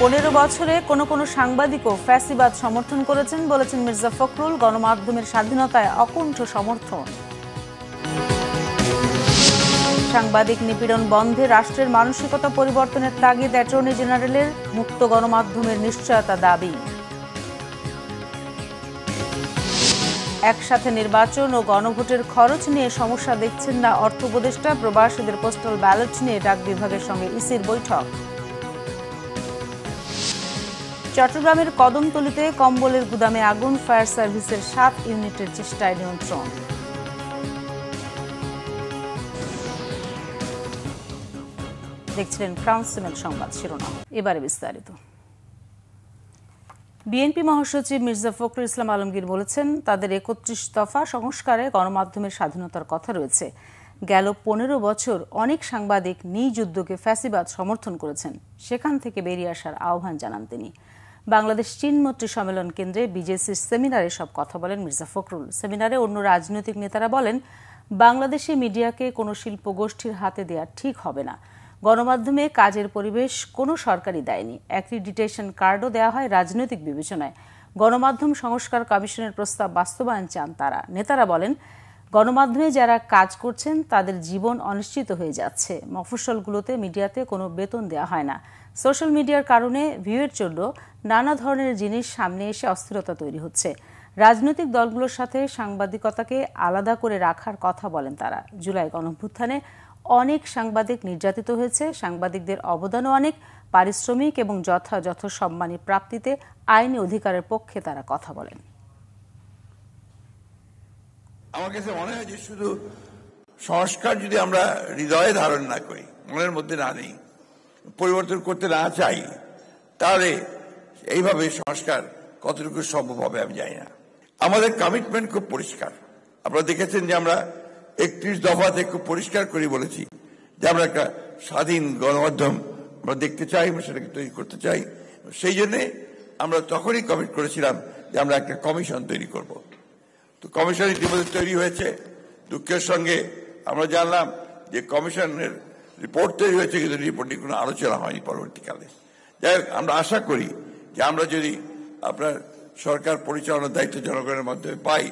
15 বছরে কোনো সাংবাদিকও ফ্যাসিবাদ সমর্থন করেছেন বলেছেন মির্জা ফখরুল। গণমাধ্যমের স্বাধীনতায় অকুণ্ঠ সমর্থন। সাংবাদিক নিপীড়ন বন্ধে রাষ্ট্রের মানসিকতা পরিবর্তনের তাগিদ অ্যাটর্নি জেনারেলের। মুক্ত গণমাধ্যমের নিশ্চয়তা দাবি। একসাথে নির্বাচন ও গণভোটের খরচ নিয়ে সমস্যা দেখছেন না অর্থ উপদেষ্টা। প্রবাসীদের পোস্টাল ব্যালট নিয়ে ডাক বিভাগের সঙ্গে ইসির বৈঠক। চট্টগ্রামের কদমতলীতে কম্বলের গুদামে আগুন। ফায়ার সার্ভিসের 7 ইউনিটের চেষ্টায় নিয়ন্ত্রণ। দেখছিলেন ক্রাউন সিমেন্ট সংবাদ শিরোনাম, এবারে বিস্তারিত। বিএনপি মহাসচিব মির্জা ফখরুল ইসলাম আলমগীর বলেছেন, তাদের 31 দফা সংস্কারে গণমাধ্যমের স্বাধীনতার কথা রয়েছে। গেল 15 বছর অনেক সাংবাদিক নিজ উদ্যোগে ফ্যাসিবাদ সমর্থন করেছেন, সেখান থেকে বেরিয়ে আসার আহ্বান জানান তিনি। বাংলাদেশ চীন মৈত্রী সম্মেলন কেন্দ্রে বিজেসির সেমিনারে সব কথা বলেন মির্জা ফখরুল। সেমিনারে অন্য রাজনৈতিক নেতারা বলেন, বাংলাদেশে মিডিয়াকে কোনো শিল্প গোষ্ঠীর হাতে দেওয়া ঠিক হবে না। গণমাধ্যমে কাজের পরিবেশ কোনো সরকারই দেয়নি। অ্যাক্রিডিটেশন কার্ডও দেওয়া হয় রাজনৈতিক বিবেচনায়। গণমাধ্যম সংস্কার কমিশনের প্রস্তাব বাস্তবায়ন চান তারা। নেতারা বলেন, গণমাধ্যমে যারা কাজ করছেন তাদের জীবন অনিশ্চিত হয়ে যাচ্ছে। মফস্বলগুলোতে মিডিয়াতে কোনো বেতন দেওয়া হয় না। সোশ্যাল মিডিয়ার কারণে ভিউয়ের জন্য নানা ধরনের জিনিস সামনে এসে অস্থিরতা তৈরি হচ্ছে। রাজনৈতিক দলগুলোর সাথে সাংবাদিকতাকে আলাদা করে রাখার কথা বলেন তারা। জুলাই গণঅভ্যুত্থানে অনেক সাংবাদিক নির্যাতিত হয়েছে। সাংবাদিকদের অবদানও অনেক। পারিশ্রমিক এবং যথাযথ সম্মানী প্রাপ্তিতে আইনি অধিকারের পক্ষে তারা কথা বলেন। আমার কাছে মনে হয় যে শুধু সংস্কার যদি আমরা হৃদয়ে ধারণ না করি, মনের মধ্যে না নেই, পরিবর্তন করতে না চাই, তাহলে এইভাবে সংস্কার কতটুকু সম্ভব হবে আমি জানি না। আমাদের কমিটমেন্ট খুব পরিষ্কার। আপনারা দেখেছেন যে আমরা 31 দফাতে খুব পরিষ্কার করে বলেছি যে আমরা একটা স্বাধীন গণমাধ্যম আমরা দেখতে চাই, আমরা সেটাকে তৈরি করতে চাই। সেই জন্যে আমরা তখনই কমিট করেছিলাম যে আমরা একটা কমিশন তৈরি করব। তো কমিশন ইতিমধ্যে তৈরি হয়েছে। দুঃখের সঙ্গে আমরা জানলাম যে কমিশনের রিপোর্ট তৈরি হয়েছে, কিন্তু রিপোর্ট নিয়ে কোনো আলোচনা হয়নি পরবর্তীকালে। যাই হোক, আমরা আশা করি যে আমরা যদি আপনার সরকার পরিচালনার দায়িত্ব জনগণের মাধ্যমে পাই,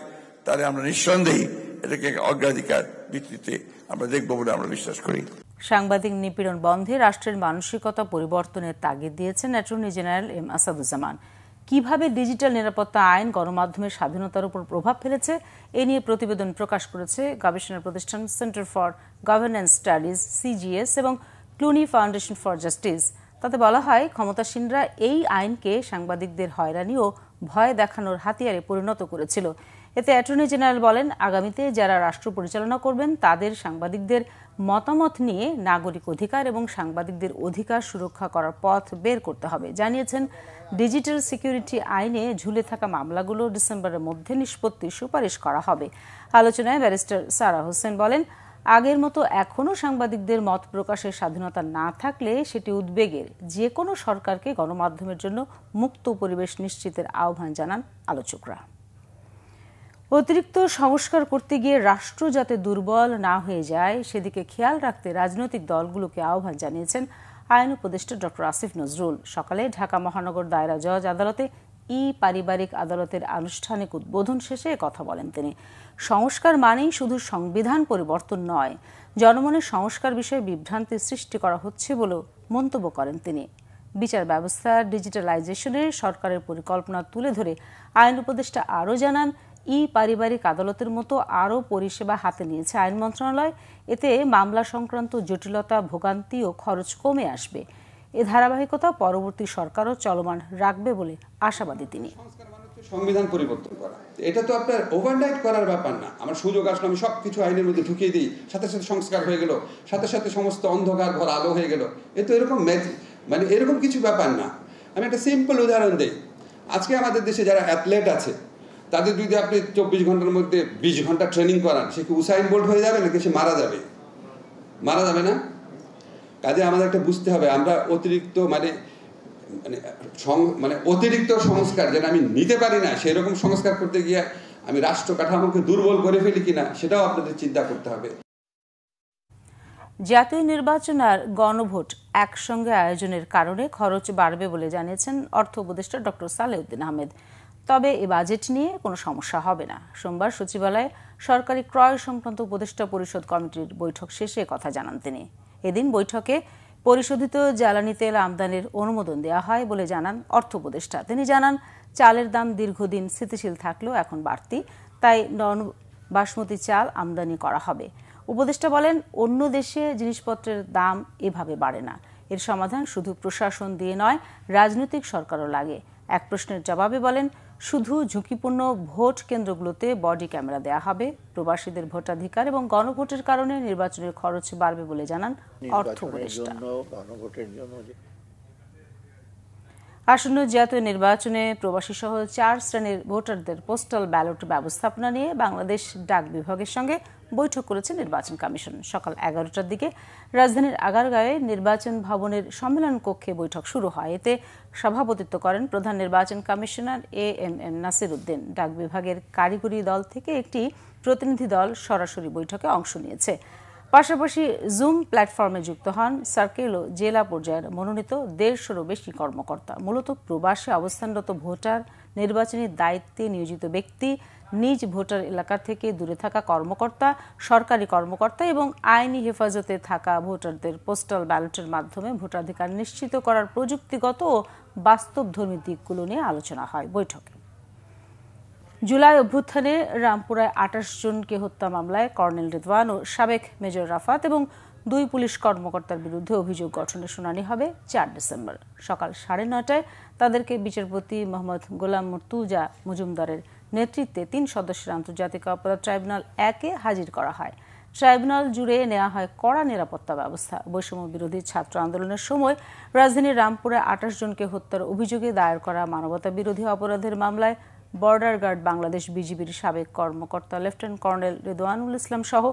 তাহলে আমরা নিঃসন্দেহে এটাকে অগ্রাধিকার ভিত্তিতে আমরা দেখব বলে আমরা বিশ্বাস করি। সাংবাদিক নিপীড়ন বন্ধে রাষ্ট্রের মানসিকতা পরিবর্তনের তাগিদ দিয়েছেন অ্যাটর্নি জেনারেল এম আসাদুজ্জামান। কিভাবে ডিজিটাল নিরাপত্তা আইন গণমাধ্যমের স্বাধীনতার উপর প্রভাব ফেলেছে, এ নিয়ে প্রতিবেদন প্রকাশ করেছে গবেষণা প্রতিষ্ঠান centre for governance studies CGS এবং ক্লুনি ফাউন্ডেশন ফর জাস্টিস। তাতে বলা হয়, ক্ষমতাসীনরা এই আইনকে সাংবাদিকদের হয়রানি ও ভয় দেখানোর হাতিয়ারে পরিণত করেছিল। এতে অ্যাটর্নি জেনারেল বলেন, আগামীতে যারা রাষ্ট্র পরিচালনা করবেন তাদের সাংবাদিকদের মতামত নিয়ে নাগরিক অধিকার এবং সাংবাদিকদের অধিকার সুরক্ষা করার পথ বের করতে হবে। জানিয়েছেন, ডিজিটাল সিকিউরিটি আইনে ঝুলে থাকা মামলাগুলো ডিসেম্বরের মধ্যে নিষ্পত্তির সুপারিশ করা হবে। আলোচনায় ব্যারিস্টার সারা হোসেন বলেন, আগের মতো এখনও সাংবাদিকদের মত প্রকাশের স্বাধীনতা না থাকলে সেটি উদ্বেগের। যে কোনো সরকারকে গণমাধ্যমের জন্য মুক্ত পরিবেশ নিশ্চিতের আহ্বান জানান আলোচকরা। অতিরিক্ত সংস্কার করতে গিয়ে রাষ্ট্র যাতে দুর্বল না হয়ে যায় সেদিকে খেয়াল রাখতে রাজনৈতিক দলগুলোকে আহ্বান জানিয়েছেন আইন উপদেষ্টা ডক্টর আসিফ নজরুল। সকালে ঢাকা মহানগর দায়রা জজ আদালতে পারিবারিক আদালতের আনুষ্ঠানিক উদ্বোধন শেষে কথা বলেন তিনি। সংস্কার মানেই শুধু সংবিধান পরিবর্তন নয়, জনমনের সংস্কার বিষয়ে বিভ্রান্তি সৃষ্টি করা হচ্ছে বলেও মন্তব্য করেন তিনি। বিচার ব্যবস্থা ডিজিটালাইজেশনের সরকারের পরিকল্পনা তুলে ধরে আইন উপদেষ্টা আরও জানান, পারিবারিক আদালতের মতো আরও পরিষেবা হাতে নিয়েছে আইন মন্ত্রণালয়। এতে মামলা সংক্রান্ত জটিলতা, ভোগান্তি ও খরচ কমে আসবে। এ ধারাবাহিকতা পরবর্তী সরকারও চলমান রাখবে বলে আশাবাদী তিনি। সংবিধান পরিবর্তন করা এটা তো আপনার ওভারনাইট করার ব্যাপার না। আমার সুযোগ আসলে আমি সবকিছু আইনের মধ্যে ঢুকিয়ে দিই, সাথে সাথে সংস্কার হয়ে গেল, সাথে সাথে সমস্ত অন্ধকার ঘর আলো হয়ে গেল। এ তো এরকম মানে এরকম কিছু ব্যাপার না। আমি একটা সিম্পল উদাহরণ দিই। আজকে আমাদের দেশে যারা অ্যাথলেট আছে তাদের যদি আপনি 24 ঘন্টার মধ্যে 20 ঘন্টা ট্রেনিং করান, সে কি উসাইন বোল্ট হয়ে যাবে নাকি সে মারা যাবে? মারা যাবে না? কাজে আমাদের একটা বুঝতে হবে, আমরা অতিরিক্ত মানে অতিরিক্ত সংস্কার যেটা আমি নিতে পারি না, সেই রকম সংস্কার করতে গিয়ে আমি রাষ্ট্র কাঠামোকে দুর্বল করে ফেলি কিনা সেটাও আপনাদের চিন্তা করতে হবে। জাতীয় নির্বাচন আর গণভোট একসঙ্গে আয়োজনের কারণে খরচ বাড়বে বলে জানিয়েছেন অর্থ উপদেষ্টা ডক্টর সালেউদ্দিন আহমেদ। তবে এই বাজেট নিয়ে কোনো সমস্যা হবে না। সোমবার সচিবালয়ে সরকারি ক্রয় সংক্রান্ত উপদেষ্টা পরিষদ কমিটির বৈঠক শেষে কথা জানান তিনি। এদিন বৈঠকে পরিশোধিত জ্বালানি তেল আমদানির অনুমোদন দেওয়া হয় বলে জানান অর্থ উপদেষ্টা। তিনি জানান, চালের দাম দীর্ঘদিন স্থিতিশীল থাকলেও এখন বাড়তি, তাই বাসমতি চাল আমদানি করা হবে। উপদেষ্টা বলেন, অন্য দেশে জিনিসপত্রের দাম এভাবে বাড়ে না। এর সমাধান শুধু প্রশাসন দিয়ে নয়, রাজনৈতিক সরকারও লাগে। এক প্রশ্নের জবাবে বলেন, শুধু ঝুঁকিপূর্ণ ভোট কেন্দ্রগুলোতে বডি ক্যামেরা দেওয়া হবে। প্রবাসীদের ভোটাধিকার এবং গণভোটের কারণে নির্বাচনের খরচ বাড়বে বলে জানান অর্থ উপদেষ্টা। আসন্ন জাতীয় নির্বাচনে প্রবাসী সহ 4 শ্রেণীর ভোটারদের পোস্টাল ব্যালট ব্যবস্থাপনা নিয়ে বাংলাদেশ ডাক বিভাগের সঙ্গে বৈঠক করেছে নির্বাচন কমিশন। সকাল 11টার দিকে রাজধানীর আগারগাঁওয়ে নির্বাচন ভবনের সম্মেলন কক্ষে বৈঠক শুরু হয়। এতে সভাপতিত্ব করেন প্রধান নির্বাচন কমিশনার এএমএম নাসির উদ্দিন। ডাক বিভাগের কারিগরি দল থেকে একটি প্রতিনিধি দল সরাসরি বৈঠকে অংশ নিয়েছে। পাশাপাশি জুম প্ল্যাটফর্মে যুক্ত হন সার্কেল ও জেলা পর্যায়ের মনোনীত 150-রও বেশি কর্মকর্তা। মূলত প্রবাসে অবস্থানরত ভোটার, নির্বাচনী দায়িত্বে নিয়োজিত ব্যক্তি, নিজ ভোটার এলাকা থেকে দূরে থাকা কর্মকর্তা, সরকারি কর্মকর্তা এবং আইনি হেফাজতে থাকা ভোটারদের পোস্টাল ব্যালটের মাধ্যমে ভোটাধিকার নিশ্চিত করার প্রযুক্তিগত ও বাস্তবধর্মী দিকগুলো নিয়ে আলোচনা হয় বৈঠকে। জুলাই অভ্যুত্থানে রামপুরায় 28 জনকে হত্যা মামলায় কর্নেল রিদওয়ান ও সাবেক মেজর রাফাত এবং 2 পুলিশ কর্মকর্তার বিরুদ্ধে অভিযোগ গঠনের শুনানি হবে 4 ডিসেম্বর। সকাল 9:30টায় তাদেরকে বিচারপতি মোহাম্মদ গোলাম মুর্তুজা মজুমদারের নেতৃত্বে 3 সদস্যের আন্তর্জাতিক অপরাধ ট্রাইব্যুনাল 1-এ হাজির করা হয়। ট্রাইব্যুনাল জুড়ে নেওয়া হয় কড়া নিরাপত্তা ব্যবস্থা। বৈষম্য বিরোধী ছাত্র আন্দোলনের সময় রাজধানীর রামপুরে 28 জনকে হত্যার অভিযোগে দায়ের করা মানবতা বিরোধী অপরাধের মামলায় বর্ডার গার্ড বাংলাদেশ বিজিবির সাবেক কর্মকর্তা লেফটেন্যান্ট কর্নেল রিদওয়ানুল ইসলাম সহ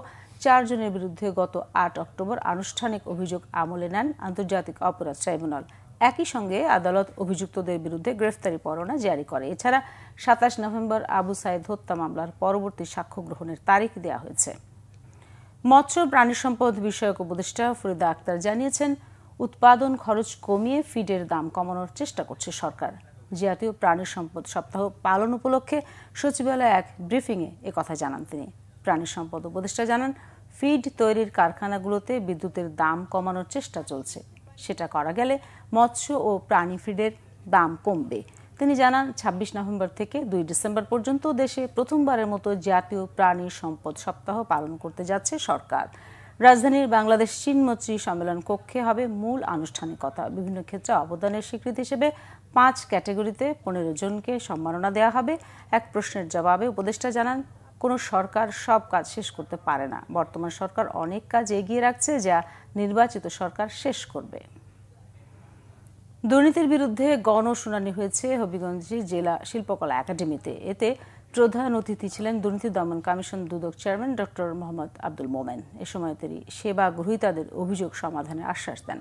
4 জনের বিরুদ্ধে গত 8 অক্টোবর আনুষ্ঠানিক অভিযোগ আমলে নেন আন্তর্জাতিক অপরাধ ট্রাইব্যুনাল। একই সঙ্গে আদালত অভিযুক্তদের বিরুদ্ধে গ্রেফতারি পরোয়ানা জারি করে। এছাড়া 27 নভেম্বর আবু সাইদ হত্যা মামলার পরবর্তী সাক্ষ্য গ্রহণের তারিখ দেওয়া হয়েছে। মৎস্য প্রাণী সম্পদ বিষয়ক উপদেষ্টা ফরিদা আক্তার জানিয়েছেন, উৎপাদন খরচ কমিয়ে ফিডের দাম কমানোর চেষ্টা করছে সরকার। জাতীয় প্রাণী সম্পদ সপ্তাহ পালন উপলক্ষে সচিবালয়ে এক ব্রিফিংয়ে একথা জানান তিনি। প্রাণী সম্পদ উপদেষ্টা জানান, ফিড তৈরির কারখানাগুলোতে বিদ্যুতের দাম কমানোর চেষ্টা চলছে। সেটা করা গেলে মৎস্য ও প্রাণী ফিডের দাম কমবে। তিনি জানান, 26 নভেম্বর থেকে 2 ডিসেম্বর পর্যন্ত দেশে প্রথমবারের মতো জাতীয় প্রাণী সম্পদ সপ্তাহ পালন করতে যাচ্ছে সরকার। রাজধানীর বাংলাদেশ চীন মৈত্রী সম্মেলন কক্ষে হবে মূল আনুষ্ঠানিকতা। বিভিন্ন ক্ষেত্রে অবদানের স্বীকৃতি হিসেবে 5 ক্যাটাগরিতে 15 জনকে সম্মাননা দেওয়া হবে। এক প্রশ্নের জবাবে উপদেষ্টা জানান, কোনো সরকার সব কাজ শেষ করতে পারে না। বর্তমান সরকার অনেক কাজ এগিয়ে রাখছে, যা নির্বাচিত সরকার শেষ করবে। দুর্নীতির বিরুদ্ধে গণশুনানি হয়েছে হবিগঞ্জ জেলা শিল্পকলা একাডেমিতে। এতে প্রধান অতিথি ছিলেন দুর্নীতি দমন কমিশন দুদক চেয়ারম্যান ডক্টর মোহাম্মদ আব্দুল মোমেন। এ সময় তিনি সেবা গ্রহীতাদের অভিযোগ সমাধানের আশ্বাস দেন।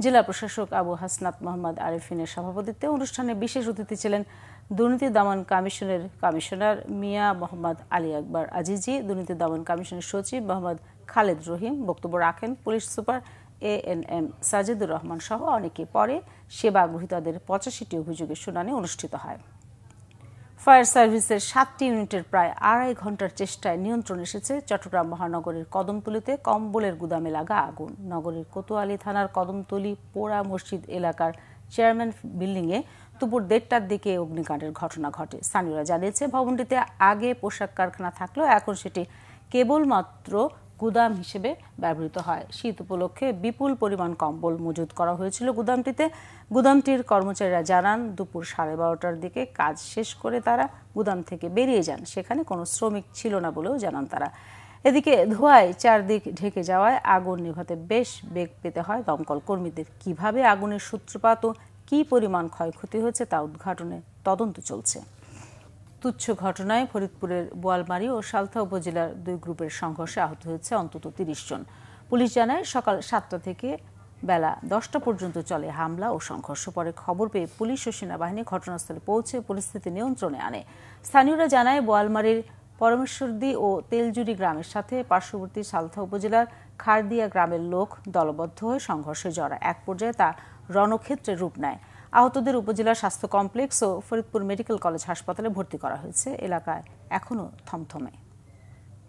জেলা প্রশাসক আবু হাসনাত মোহাম্মদ আরিফিনের সভাপতিত্বে অনুষ্ঠানে বিশেষ অতিথি ছিলেন দুর্নীতি দমন কমিশনের কমিশনার মিয়া মোহাম্মদ আলী আকবর আজিজি, দুর্নীতি দমন কমিশনের সচিব মোহাম্মদ খালেদ রহিম। বক্তব্য রাখেন police super ANM Sajidur Rahman সহ অনেকে। পরে সেবা গ্রহীতাদের 85টি অভিযোগের শুনানি অনুষ্ঠিত হয়। ফায়ার সার্ভিসের 7টি ইউনিটের প্রায় 2.5 ঘন্টার চেষ্টায় নিয়ন্ত্রণ এসেছে চট্টগ্রাম মহানগরের কদমতলীতে কম্বলের গুদামে লাগা আগুন। নগরীর কোতোয়ালি থানার কদমতলী পোড়া মসজিদ এলাকার চেয়ারম্যান বিল্ডিংয়ে দুপুর 1:30টার দিকে অগ্নিকাণ্ডের ঘটনা ঘটে। স্থানীয়রা জানিয়েছে, ভবনটিতে আগে পোশাক কারখানা থাকলেও এখন সেটি কেবলমাত্র গুদাম হিসেবে ব্যবহৃত হয়। শীত উপলক্ষে বিপুল পরিমাণ কম্বল মজুত করা হয়েছিল গুদামটিতে। গুদামটির কর্মচারীরা জানান, দুপুর 12:30টার দিকে কাজ শেষ করে তারা গুদাম থেকে বেরিয়ে যান। সেখানে কোনো শ্রমিক ছিল না বলেও জানান তারা। এদিকে ধোঁয়ায় চারদিক ঢেকে যাওয়ায় আগুন নেভাতে বেশ বেগ পেতে হয় দমকল কর্মীদের। কিভাবে আগুনের সূত্রপাত ও কী পরিমাণ ক্ষয়ক্ষতি হয়েছে তা উদ্ঘাটনে তদন্ত চলছে। তুচ্ছ ঘটনায় ফরিদপুরের বোয়ালমারী ও সালথা উপজেলার 2 গ্রুপের সংঘর্ষে আহত হয়েছে অন্তত 30 জন। পুলিশ জানায়, সকাল 7টা থেকে বেলা 10টা পর্যন্ত চলে হামলা ও সংঘর্ষ। পরে খবর পেয়ে পুলিশ ও সেনাবাহিনী ঘটনাস্থলে পৌঁছে পরিস্থিতি নিয়ন্ত্রণে আনে। স্থানীয়রা জানায়, বোয়ালমারীর পরমেশ্বরদী ও তেলজুড়ি গ্রামের সাথে পার্শ্ববর্তী সালথা উপজেলার খারদিয়া গ্রামের লোক দলবদ্ধ হয়ে সংঘর্ষে জড়ায়। এক পর্যায়ে তা রণক্ষেত্রে রূপ নেয়। আহতদের উপজেলা স্বাস্থ্য কমপ্লেক্স ও ফরিদপুর মেডিকেল কলেজ হাসপাতালে ভর্তি করা হয়েছে। এলাকায় এখনও থমথমে।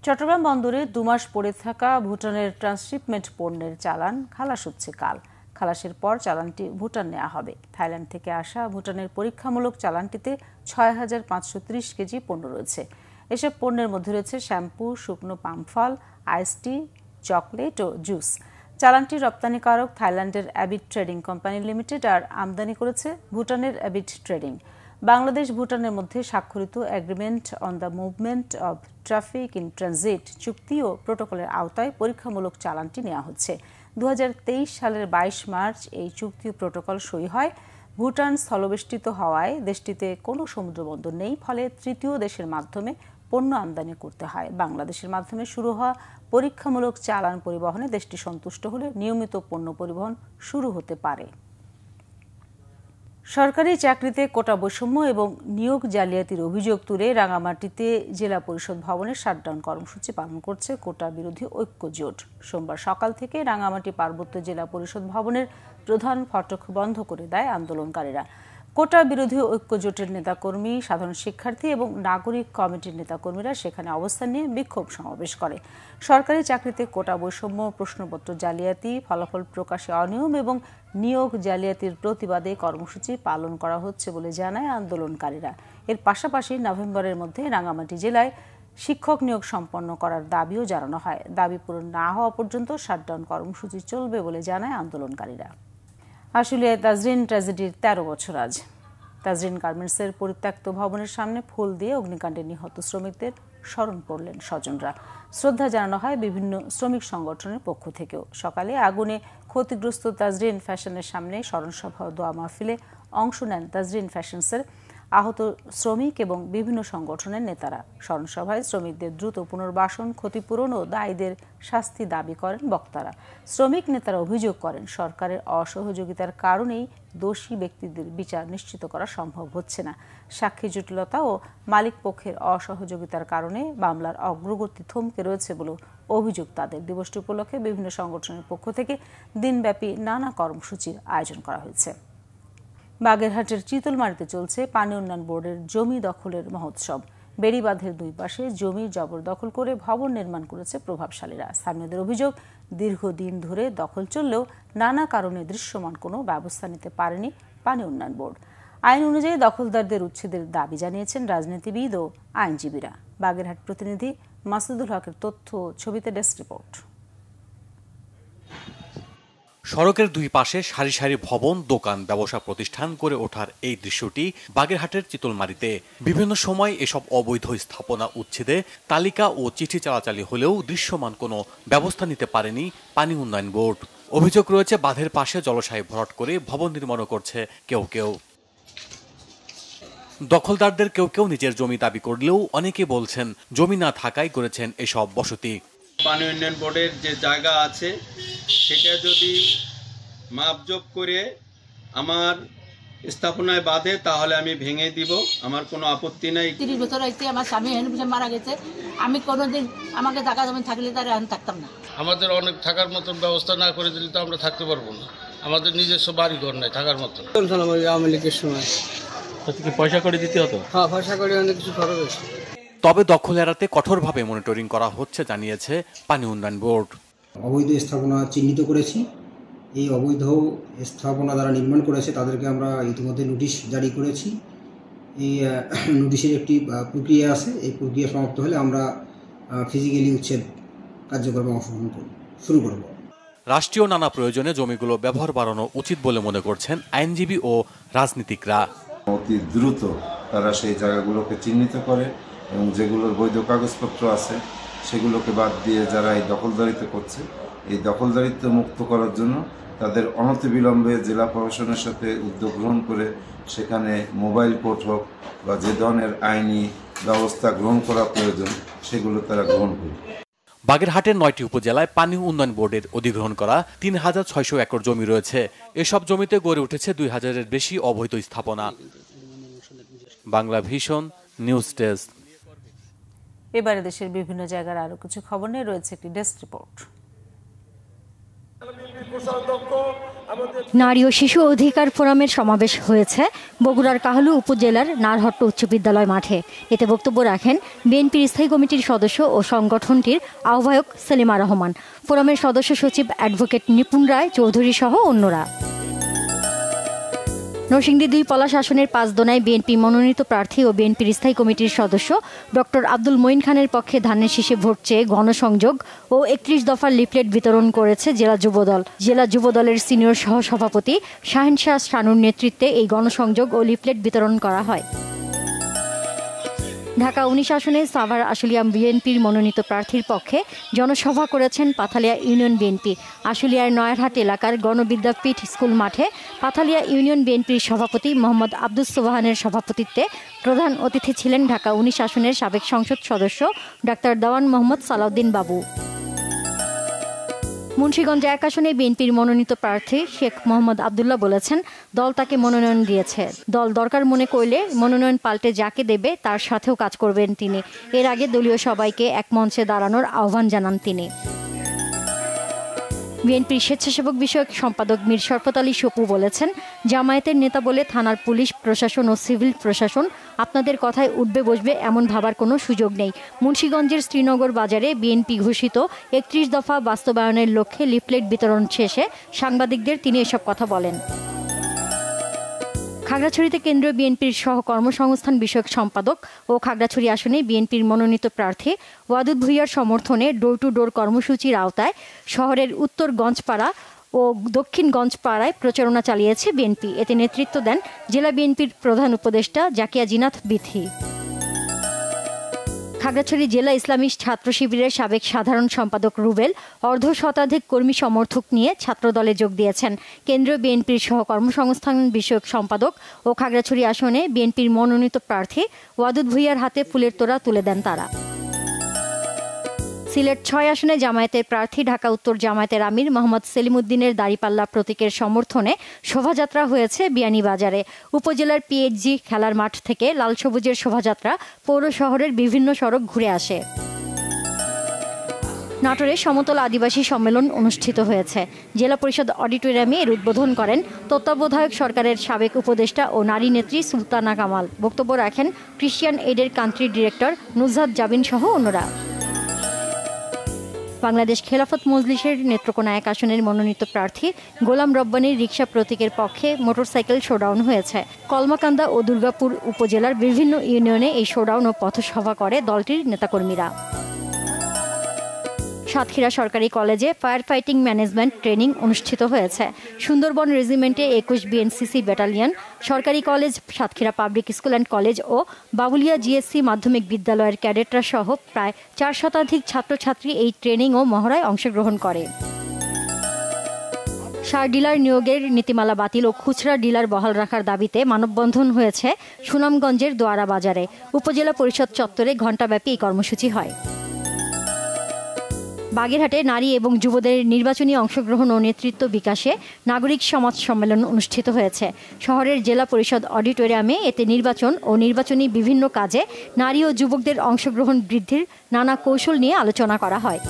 চট্টগ্রাম বন্দরে 2 মাস পড়ে থাকা ভুটানের ট্রান্সশিপমেন্ট পণ্যের চালান খালাস হচ্ছে কাল। খালাসের পর চালানটি ভুটান নেওয়া হবে। থাইল্যান্ড থেকে আসা ভুটানের পরীক্ষামূলক চালানটিতে 6530 কেজি পণ্য রয়েছে। এসব পণ্যের মধ্যে রয়েছে শ্যাম্পু, শুকনো পাম ফল, আইস টি, চকলেট ও জুস। চালানটি রপ্তানিকারক থাইল্যান্ডের অ্যাবিড ট্রেডিং কোম্পানি লিমিটেড আর আমদানি করেছে ভুটানের অ্যাবিড ট্রেডিং। বাংলাদেশ ভুটানের মধ্যে স্বাক্ষরিত agreement on the movement of traffic in transit চুক্তি ও প্রোটোকলের আওতায় পরীক্ষামূলক চালানটি নেওয়া হচ্ছে। 2023 সালের 22 মার্চ এই চুক্তি ও প্রোটোকল সই হয়। ভুটান স্থলবেষ্টিত হওয়ায় দেশটিতে কোনো সমুদ্রবন্দর নেই, ফলে তৃতীয় দেশের মাধ্যমে পণ্য আমদানি করতে হয়। বাংলাদেশের মাধ্যমে শুরু হওয়া পরীক্ষামূলক চালান পরিবহনে দেশটি সন্তুষ্ট হলে নিয়মিত পণ্য পরিবহন শুরু হতে পারে। সরকারি চাকরিতে কোটা বৈষম্য এবং নিয়োগ জালিয়াতির অভিযোগ তুলে রাঙামাটিতে জেলা পরিষদ ভবনের শাটডাউন কর্মসূচি পালন করছে কোটা বিরোধী ঐক্য জোট। সোমবার সকাল থেকে রাঙামাটি পার্বত্য জেলা পরিষদ ভবনের প্রধান ফটক বন্ধ করে দেয় আন্দোলনকারীরা। কোটা বিরোধী ঐক্য জোটের নেতাকর্মী, সাধারণ শিক্ষার্থী এবং নাগরিক কমিটির নেতাকর্মীরা সেখানে অবস্থান নিয়ে বিক্ষোভ সমাবেশ করে। সরকারি চাকরিতে কোটা বৈষম্য, প্রশ্নপত্র জালিয়াতি, ফলাফল প্রকাশে অনিয়ম এবং নিয়োগ জালিয়াতির প্রতিবাদে কর্মসূচি পালন করা হচ্ছে বলে জানায় আন্দোলনকারীরা। এর পাশাপাশি নভেম্বরের মধ্যে রাঙামাটি জেলায় শিক্ষক নিয়োগ সম্পন্ন করার দাবিও জানানো হয়। দাবি পূরণ না হওয়া পর্যন্ত শাটডাউন কর্মসূচি চলবে বলে জানায় আন্দোলনকারীরা। আশুলিয়ায় তাজরিন ট্র্যাজেডির 13 বছর আজ। তাজরিন গার্মেন্টসের পরিত্যক্ত ভবনের সামনে ফুল দিয়ে অগ্নিকাণ্ডে নিহত শ্রমিকদের স্মরণ করলেন স্বজনরা। শ্রদ্ধা জানানো হয় বিভিন্ন শ্রমিক সংগঠনের পক্ষ থেকেও। সকালে আগুনে ক্ষতিগ্রস্ত তাজরিন ফ্যাশনের সামনে স্মরণসভা ও দোয়া মাহফিলে অংশ নেন তাজরিন ফ্যাশনসের আহত শ্রমিক এবং বিভিন্ন সংগঠনের নেতারা। স্মরণসভায় শ্রমিকদের দ্রুত পুনর্বাসন, ক্ষতিপূরণ ও দায়ীদের শাস্তি দাবি করেন বক্তারা। শ্রমিক নেতারা অভিযোগ করেন, সরকারের অসহযোগিতার কারণেই দোষী ব্যক্তিদের বিচার নিশ্চিত করা সম্ভব হচ্ছে না। সাক্ষী জটিলতা ও মালিক পক্ষের অসহযোগিতার কারণে মামলার অগ্রগতি থমকে রয়েছে বলে অভিযোগ তাদের। দিবসটি উপলক্ষে বিভিন্ন সংগঠনের পক্ষ থেকে দিনব্যাপী নানা কর্মসূচির আয়োজন করা হয়েছে। বাগেরহাটের চিতলমারীতে চলছে পানি উন্নয়ন বোর্ডের জমি দখলের মহোৎসব। বেড়িবাঁধের 2 পাশে জমি জবরদখল করে ভবন নির্মাণ করেছে প্রভাবশালীরা। স্থানীয়দের অভিযোগ, দীর্ঘদিন ধরে দখল চললেও নানা কারণে দৃশ্যমান কোনো ব্যবস্থা নিতে পারেনি পানি উন্নয়ন বোর্ড। আইন অনুযায়ী দখলদারদের উচ্ছেদের দাবি জানিয়েছেন রাজনীতিবিদ ও আইনজীবীরা। বাগেরহাট প্রতিনিধি মাসুদুল হকের তথ্য, ছবিতে ডেস্ক রিপোর্ট। সড়কের 2 পাশে সারি সারি ভবন, দোকান, ব্যবসা প্রতিষ্ঠান করে ওঠার এই দৃশ্যটি বাগেরহাটের চিতলমারীতে। বিভিন্ন সময় এসব অবৈধ স্থাপনা উচ্ছেদে তালিকা ও চিঠি চালাচালি হলেও দৃশ্যমান কোনো ব্যবস্থা নিতে পারেনি পানি উন্নয়ন বোর্ড। অভিযোগ রয়েছে, বাঁধের পাশে জলাশয় ভরাট করে ভবন নির্মাণও করছে কেউ কেউ। দখলদারদের কেউ কেউ নিজের জমি দাবি করলেও অনেকে বলছেন জমি না থাকায় করেছেন এসব বসতি। পানি উন্নয়ন বোর্ডের যে জায়গা আছে সেটা যদি মাপজোপ করে আমার স্থাপনায় বাঁধে তাহলে আমি ভেঙে দিব, আমার কোনো আপত্তি নাই। 30 বছর হয়েছে আমার স্বামী মারা গেছে, আমি কোনোদিন আমাকে টাকা জমি থাকলে তার আমি থাকতাম না। আমাদের অনেক থাকার মতন ব্যবস্থা না করে দিলে তো আমরা থাকতে পারবো না। আমাদের নিজস্ব বাড়ি ঘর নাই থাকার মতন। আওয়ামী লীগের সময় পয়সা করে দিতে হতো। হ্যাঁ, পয়সা করে অনেক কিছু খরচ হয়েছে। তবে দখল এড়াতে কঠোরভাবে মনিটরিং করা হচ্ছে জানিয়েছে পানি উন্নয়ন বোর্ড। অবৈধ স্থাপনা চিহ্নিত করেছি। এই অবৈধ স্থাপনা যারা নির্মাণ করেছে তাদেরকে আমরা ইতিমধ্যে নোটিশ জারি করেছি। এই নোটিশের একটি প্রক্রিয়া আছে। এই প্রক্রিয়া সমাপ্ত হলে আমরা ফিজিক্যালি উচ্ছেদ কার্যক্রমে অংশগ্রহণ শুরু করব। রাষ্ট্রীয় নানা প্রয়োজনে জমিগুলো ব্যবহার বাড়ানো উচিত বলে মনে করছেন আইনজীবী ও রাজনীতিকরা। অতি দ্রুত তারা সেই জায়গাগুলোকে চিহ্নিত করে এবং যেগুলোর বৈধ কাগজপত্র আছে সেগুলোকে বাদ দিয়ে যারা এই দখলদারিত্ব করছে, এই দখলদারিত্ব মুক্ত করার জন্য তাদের অনতিবিলম্বে জেলা প্রশাসনের সাথে উদ্যোগ গ্রহণ করে সেখানে মোবাইল কোর্ট হোক বা যে ধরনের আইনি ব্যবস্থা গ্রহণ করা প্রয়োজন সেগুলো তারা গ্রহণ করবে। বাগেরহাটের 9টি উপজেলায় পানি উন্নয়ন বোর্ডের অধিগ্রহণ করা 3600 একর জমি রয়েছে। এসব জমিতে গড়ে উঠেছে 2000-এর বেশি অবৈধ স্থাপনা। Bangla vision news desk. এবারে দেশের বিভিন্ন জায়গার আরো কিছু খবর নিয়ে রয়েছে একটি ডেস্ক রিপোর্ট। নারী ও শিশু অধিকার ফোরামের সমাবেশ হয়েছে বগুড়ার কাহালু উপজেলার নারহট্ট উচ্চ বিদ্যালয় মাঠে। এতে বক্তব্য রাখেন বিএনপির স্থায়ী কমিটির সদস্য ও সংগঠনটির আহ্বায়ক সেলিমা রহমান, ফোরামের সদস্য সচিব অ্যাডভোকেট নিপুণ রায় চৌধুরী সহ অন্যরা। নরসিংদী ২ পলাশ আসনের ৫ দোনায় বিএনপি মনোনীত প্রার্থী ও বিএনপির স্থায়ী কমিটির সদস্য ডক্টর আব্দুল মঈন খানের পক্ষে ধানের শীষে ভোট চেয়ে গণসংযোগ ও ৩১ দফার লিফলেট বিতরণ করেছে জেলা যুবদল। জেলা যুবদলের সিনিয়র সহসভাপতি শাহিন শাহ শানুর নেতৃত্বে এই গণসংযোগ ও লিফলেট বিতরণ করা হয়। ঢাকা ১৯ আসনে সাভার আশুলিয়া বিএনপির মনোনীত প্রার্থীর পক্ষে জনসভা করেছেন পাথালিয়া ইউনিয়ন বিএনপি। আশুলিয়ার নয়ারহাট এলাকার গণবিদ্যাপীঠ স্কুল মাঠে পাথালিয়া ইউনিয়ন বিএনপির সভাপতি মোহাম্মদ আব্দুস সোবহানের সভাপতিত্বে প্রধান অতিথি ছিলেন ঢাকা ১৯ আসনের সাবেক সংসদ সদস্য ডাক্তার দেওয়ান মোহাম্মদ সালাউদ্দিন বাবু। মুন্সিগঞ্জ ১ আসনে বিএনপির মনোনীত প্রার্থী শেখ মোহাম্মদ আবদুল্লাহ বলেছেন দল তাকে মনোনয়ন দিয়েছে, দল দরকার মনে করলে মনোনয়ন পাল্টে যাকে দেবে তার সাথেও কাজ করবেন তিনি। এর আগে দলীয় সবাইকে এক মঞ্চে দাঁড়ানোর আহ্বান জানান তিনি। বিএনপির স্বেচ্ছাসেবক বিষয়ক সম্পাদক মীর শরফত আলী সপু বলেছেন জামায়াতের নেতা বলে থানার পুলিশ প্রশাসন ও সিভিল প্রশাসন আপনাদের কথায় উঠবে বসবে এমন ভাবার কোনো সুযোগ নেই। মুন্সিগঞ্জের শ্রীনগর বাজারে বিএনপি ঘোষিত ৩১ দফা বাস্তবায়নের লক্ষ্যে লিফলেট বিতরণ শেষে সাংবাদিকদের তিনি এসব কথা বলেন। খাগড়াছড়িতে কেন্দ্রীয় বিএনপির সহ কর্মসংস্থান বিষয়ক সম্পাদক ও খাগড়াছড়ি আসনে বিএনপির মনোনীত প্রার্থী ওয়াদুদ ভূঁইয়ার সমর্থনে ডোর টু ডোর কর্মসূচির আওতায় শহরের উত্তর গঞ্জপাড়া ও দক্ষিণ গঞ্জপাড়ায় প্রচারণা চালিয়েছে বিএনপি। এতে নেতৃত্ব দেন জেলা বিএনপির প্রধান উপদেষ্টা জাকিয়া জিনাত বিথি। খাগড়াছড়ি জেলা ইসলামী ছাত্র শিবিরের সাবেক সাধারণ সম্পাদক রুবেল অর্ধশতাধিক কর্মী সমর্থক নিয়ে ছাত্রদলে যোগ দিয়েছেন। কেন্দ্রীয় বিএনপির সহ কর্মসংস্থান বিষয়ক সম্পাদক ও খাগড়াছড়ি আসনে বিএনপির মনোনীত প্রার্থী ওয়াদুদ ভূঁইয়ার হাতে ফুলের তোড়া তুলে দেন তারা। সিলেট ৬ আসনে জামায়াতের প্রার্থী ঢাকা উত্তর জামায়াতের আমির মোহাম্মদ সেলিমউদ্দিনের দাড়িপাল্লা প্রতীকের সমর্থনে শোভাযাত্রা হয়েছে বিয়ানীবাজারে। উপজেলার পিএইচজি খেলার মাঠ থেকে লাল সবুজের শোভাযাত্রা পৌর শহরের বিভিন্ন সড়ক ঘুরে আসে। নাটোরে সমতল আদিবাসী সম্মেলন অনুষ্ঠিত হয়েছে। জেলা পরিষদ অডিটোরিয়ামে এর উদ্বোধন করেন তত্ত্বাবধায়ক সরকারের সাবেক উপদেষ্টা ও নারী নেত্রী সুলতানা কামাল। বক্তব্য রাখেন ক্রিশ্চিয়ান এইডের কান্ট্রি ডিরেক্টর নুজহাত জাবিন সহ অন্যরা। বাংলাদেশ খেলাফত মজলিসের নেত্রকোনা ১ আসনের মনোনীত প্রার্থী গোলাম রব্বানীর রিকশা প্রতীকের পক্ষে মোটরসাইকেল শোডাউন হয়েছে। কলমাকান্দা ও দুর্গাপুর উপজেলার বিভিন্ন ইউনিয়নে এই শোডাউন ও পথসভা করে দলটির নেতাকর্মীরা। সাতক্ষীরা সরকারি কলেজে ফায়ার ফাইটিং ম্যানেজমেন্ট ট্রেনিং অনুষ্ঠিত হয়েছে। সুন্দরবন রেজিমেন্টে ২১ বিএনসিসি ব্যাটালিয়ন, সরকারি college, Satkhira public school and college ও বাবুলিয়া জিএসসি মাধ্যমিক বিদ্যালয়ের ক্যাডেটরা সহ প্রায় ৪ শতাধিক ছাত্রছাত্রী এই ট্রেনিং ও মহড়ায় অংশগ্রহণ করে। সার ডিলার নিয়োগের নীতিমালা বাতিল ও খুচরা ডিলার বহাল রাখার দাবিতে মানববন্ধন হয়েছে সুনামগঞ্জের দোয়ারা বাজারে। উপজেলা পরিষদ চত্বরে ঘণ্টাব্যাপী এই কর্মসূচি হয়। বাগেরহাটে নারী এবং যুবদের নির্বাচনী অংশগ্রহণ ও নেতৃত্ব বিকাশে নাগরিক সমাজ সম্মেলন অনুষ্ঠিত হয়েছে। শহরের জেলা পরিষদ অডিটোরিয়ামে এতে নির্বাচন ও নির্বাচনী বিভিন্ন কাজে নারী ও যুবকদের অংশগ্রহণ বৃদ্ধির নানা কৌশল নিয়ে আলোচনা করা হয়।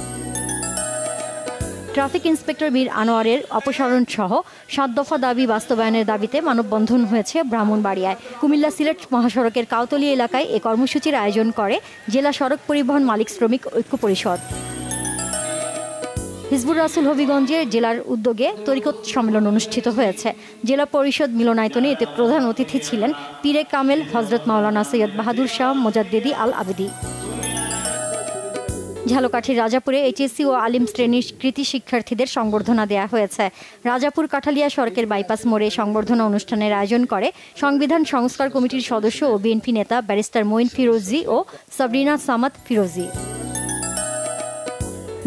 ট্রাফিক ইন্সপেক্টর মীর আনোয়ারের অপসারণ সহ ৭ দফা দাবি বাস্তবায়নের দাবিতে মানববন্ধন হয়েছে ব্রাহ্মণবাড়িয়ায়। কুমিল্লা সিলেট মহাসড়কের কাউতলী এলাকায় এ কর্মসূচির আয়োজন করে জেলা সড়ক পরিবহন মালিক শ্রমিক ঐক্য পরিষদ। হিজবুর রাসুল হবিগঞ্জের জেলার উদ্যোগে তরিকত সম্মেলন অনুষ্ঠিত হয়েছে। জেলা পরিষদ মিলনায়তনে এতে প্রধান অতিথি ছিলেন পীরে কামেল হজরত মাওলানা সৈয়দ বাহাদুর শাহ মোজাদ্দেদি আল আবেদি। ঝালকাঠির রাজাপুরে এইচএসসি ও আলিম শ্রেণীর কৃতি শিক্ষার্থীদের সংবর্ধনা দেওয়া হয়েছে। রাজাপুর কাঠালিয়া সড়কের বাইপাস মোড়ে সংবর্ধনা অনুষ্ঠানের আয়োজন করে সংবিধান সংস্কার কমিটির সদস্য ও বিএনপি নেতা ব্যারিস্টার মঈন ফিরোজি ও সাবরিনা সামাদ ফিরোজি।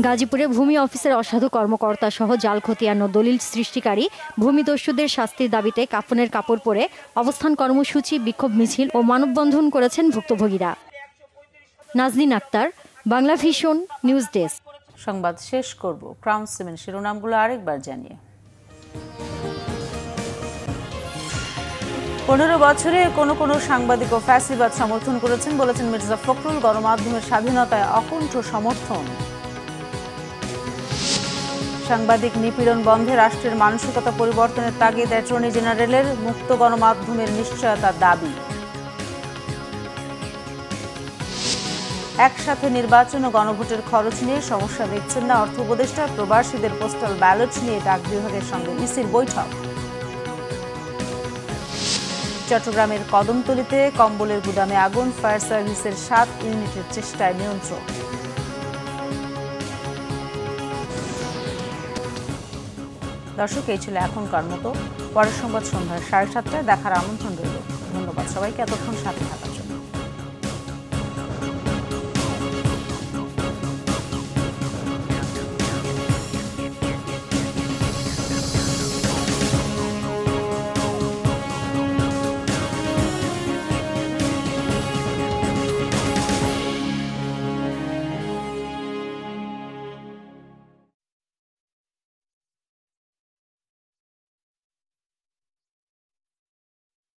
গাজীপুরে ভূমি অফিসের অসাধু কর্মকর্তা সহ জাল খতিয়ান ও দলিল সৃষ্টিকারী ভূমিদস্যুদের শাস্তির দাবিতে কাফনের কাপড় পরে অবস্থান কর্মসূচি, বিক্ষোভ মিছিল ও মানববন্ধন করেছেন ভুক্তভোগীরা। Nazneen Akter, Bangla vision news desk. সংবাদ শেষ করব ক্রাউন সিমেন্ট শিরোনামগুলো আরেকবার জানিয়ে। 15 বছরে কোনো সাংবাদিক ও ফ্যাসিবাদ সমর্থন করেছেন বলেছেন মির্জা ফখরুল। গণমাধ্যমের স্বাধীনতায় অকুণ্ঠ সমর্থন। সাংবাদিক নিপীড়ন বন্ধে রাষ্ট্রের মানসিকতা পরিবর্তনের তাগিদ অ্যাটর্নি জেনারেলের। মুক্ত গণমাধ্যমের নিশ্চয়তার দাবি। একসাথে নির্বাচন ও গণভোটের খরচ নিয়ে সমস্যা দেখছেন না অর্থ উপদেষ্টা। প্রবাসীদের পোস্টাল ব্যালট নিয়ে ডাক বিভাগের সঙ্গে ইসির বৈঠক। চট্টগ্রামের কদমতলীতে কম্বলের গুদামে আগুন। ফায়ার সার্ভিসের 7 ইউনিটের চেষ্টায় নিয়ন্ত্রণ। দর্শক, এই ছিল এখনকার মতো। পরের সংবাদ সন্ধ্যা 7:30টায় দেখার আমন্ত্রণ রইল। ধন্যবাদ সবাইকে এতক্ষণ সাথে থাকার জন্য।